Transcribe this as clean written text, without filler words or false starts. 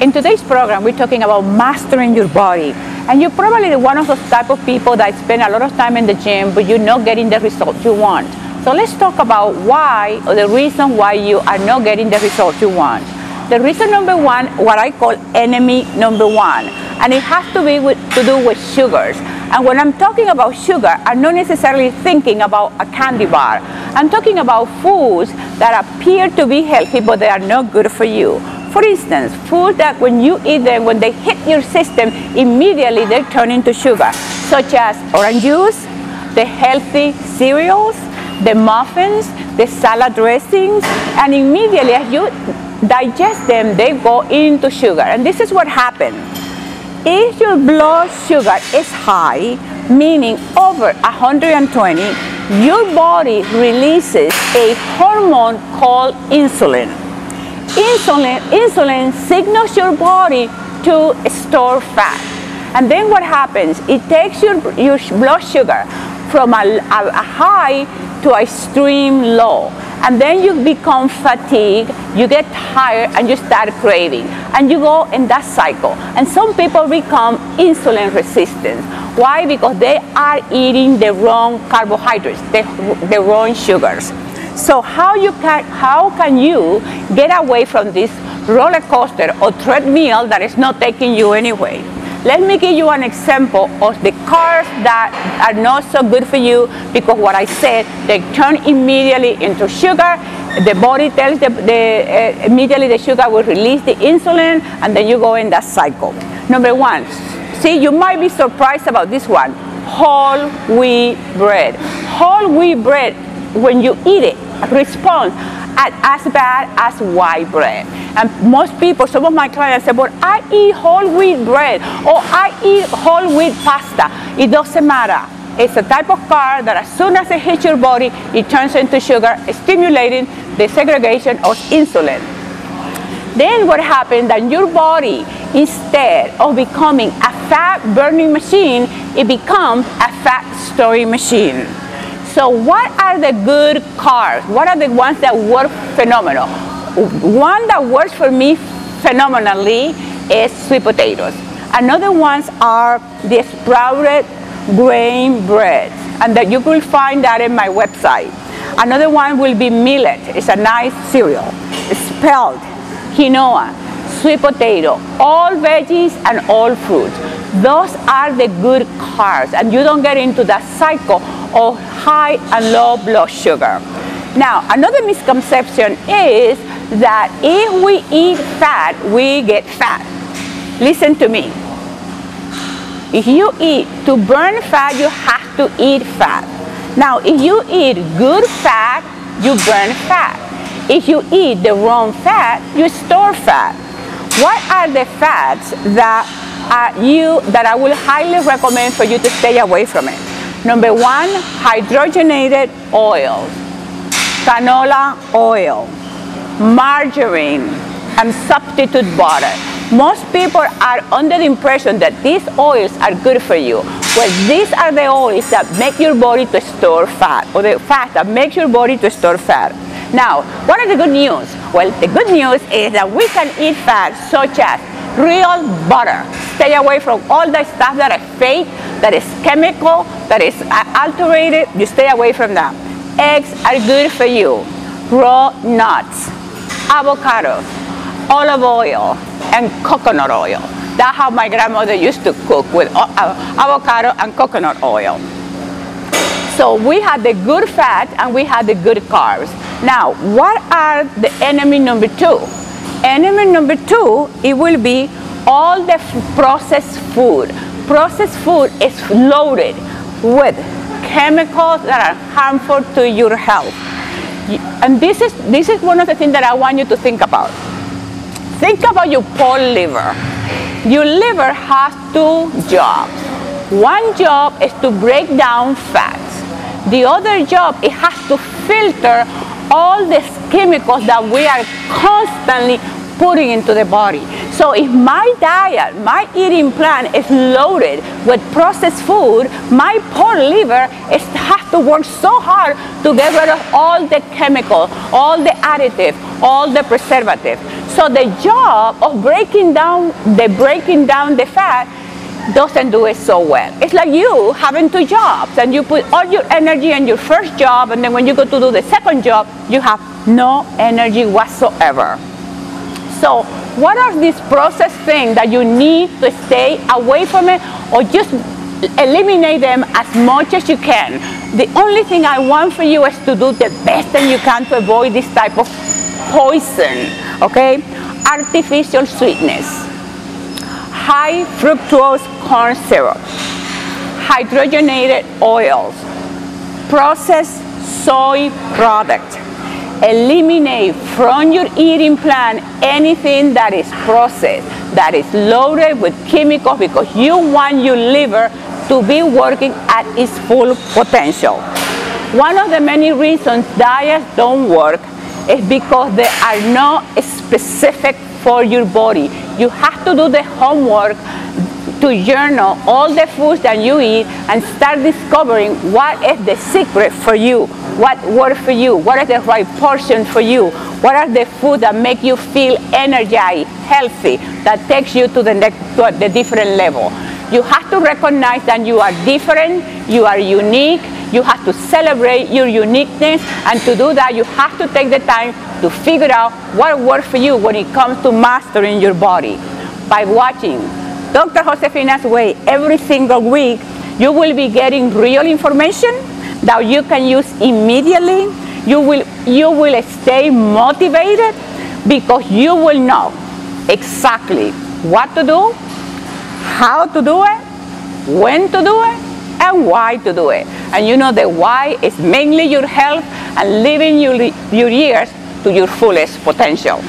In today's program, we're talking about mastering your body. And you're probably one of those type of people that spend a lot of time in the gym, but you're not getting the result you want. So let's talk about why, or the reason why you are not getting the result you want. The reason number one, what I call enemy number one, and it has to do with sugars. And when I'm talking about sugar, I'm not necessarily thinking about a candy bar. I'm talking about foods that appear to be healthy, but they are not good for you. For instance, food that when you eat them, when they hit your system, immediately they turn into sugar, such as orange juice, the healthy cereals, the muffins, the salad dressings, and immediately as you digest them, they go into sugar. And this is what happens. If your blood sugar is high, meaning over 120, your body releases a hormone called insulin. Insulin signals your body to store fat. And then what happens? It takes your blood sugar from a high to a extreme low. And then you become fatigued, you get tired, and you start craving. And you go in that cycle. And some people become insulin resistant. Why? Because they are eating the wrong carbohydrates, the wrong sugars. So how can you get away from this roller coaster or treadmill that is not taking you anyway? Let me give you an example of the carbs that are not so good for you, because what I said, they turn immediately into sugar. The body tells immediately the sugar will release the insulin, and then you go in that cycle. Number one, see, you might be surprised about this one, whole wheat bread. Whole wheat bread, when you eat it, responds as bad as white bread. And most people, some of my clients say, but I eat whole wheat bread, or I eat whole wheat pasta. It doesn't matter. It's a type of carb that as soon as it hits your body, it turns into sugar, stimulating the segregation of insulin. Then what happens that your body, instead of becoming a fat burning machine, it becomes a fat storing machine. So what are the good carbs? What are the ones that work phenomenal? One that works for me phenomenally is sweet potatoes. Another ones are the sprouted grain bread, and that you will find that in my website. Another one will be millet. It's a nice cereal. Spelt, quinoa, sweet potato, all veggies and all fruits. Those are the good carbs, and you don't get into that cycle of high and low blood sugar. Now, another misconception is that if we eat fat, we get fat. Listen to me. If you eat, to burn fat, you have to eat fat. Now, if you eat good fat, you burn fat. If you eat the wrong fat, you store fat. What are the fats that I will highly recommend for you to stay away from it? Number one, hydrogenated oils, canola oil, margarine, and substitute butter. Most people are under the impression that these oils are good for you. Well, these are the oils that make your body to store fat, or the fat that makes your body to store fat. Now, what are the good news? Well, the good news is that we can eat fat such as real butter. Stay away from all the stuff that is fake, that is chemical, that is adulterated. You stay away from that. Eggs are good for you. Raw nuts, avocados, olive oil, and coconut oil. That's how my grandmother used to cook, with avocado and coconut oil. So we had the good fat and we had the good carbs. Now, what are the enemy number two? Enemy number two, it will be all the processed food. Processed food is loaded with chemicals that are harmful to your health. And this is one of the things that I want you to think about. Think about your poor liver. Your liver has two jobs. One job is to break down fats. The other job, it has to filter all these chemicals that we are constantly putting into the body. So if my diet, my eating plan is loaded with processed food, my poor liver has to work so hard to get rid of all the chemicals, all the additives, all the preservatives. So the job of breaking down the fat doesn't do it so well. It's like you having 2 jobs, and you put all your energy in your first job, and then when you go to do the second job, you have no energy whatsoever. So what are these processed things that you need to stay away from it, or just eliminate them as much as you can? The only thing I want for you is to do the best that you can to avoid this type of poison, okay? Artificial sweetness, high fructose corn syrup, hydrogenated oils, processed soy products. Eliminate from your eating plan anything that is processed, that is loaded with chemicals, because you want your liver to be working at its full potential. One of the many reasons diets don't work is because they are not specific for your body. You have to do the homework to journal all the foods that you eat and start discovering what is the secret for you, what works for you, what is the right portion for you, what are the foods that make you feel energized, healthy, that takes you to the different level. You have to recognize that you are different, you are unique, you have to celebrate your uniqueness, and to do that you have to take the time to figure out what works for you when it comes to mastering your body. By watching Dr. Josefina's Way every single week, you will be getting real information that you can use immediately. You will stay motivated because you will know exactly what to do, how to do it, when to do it, and why to do it. And you know the why is mainly your health and living your years to your fullest potential.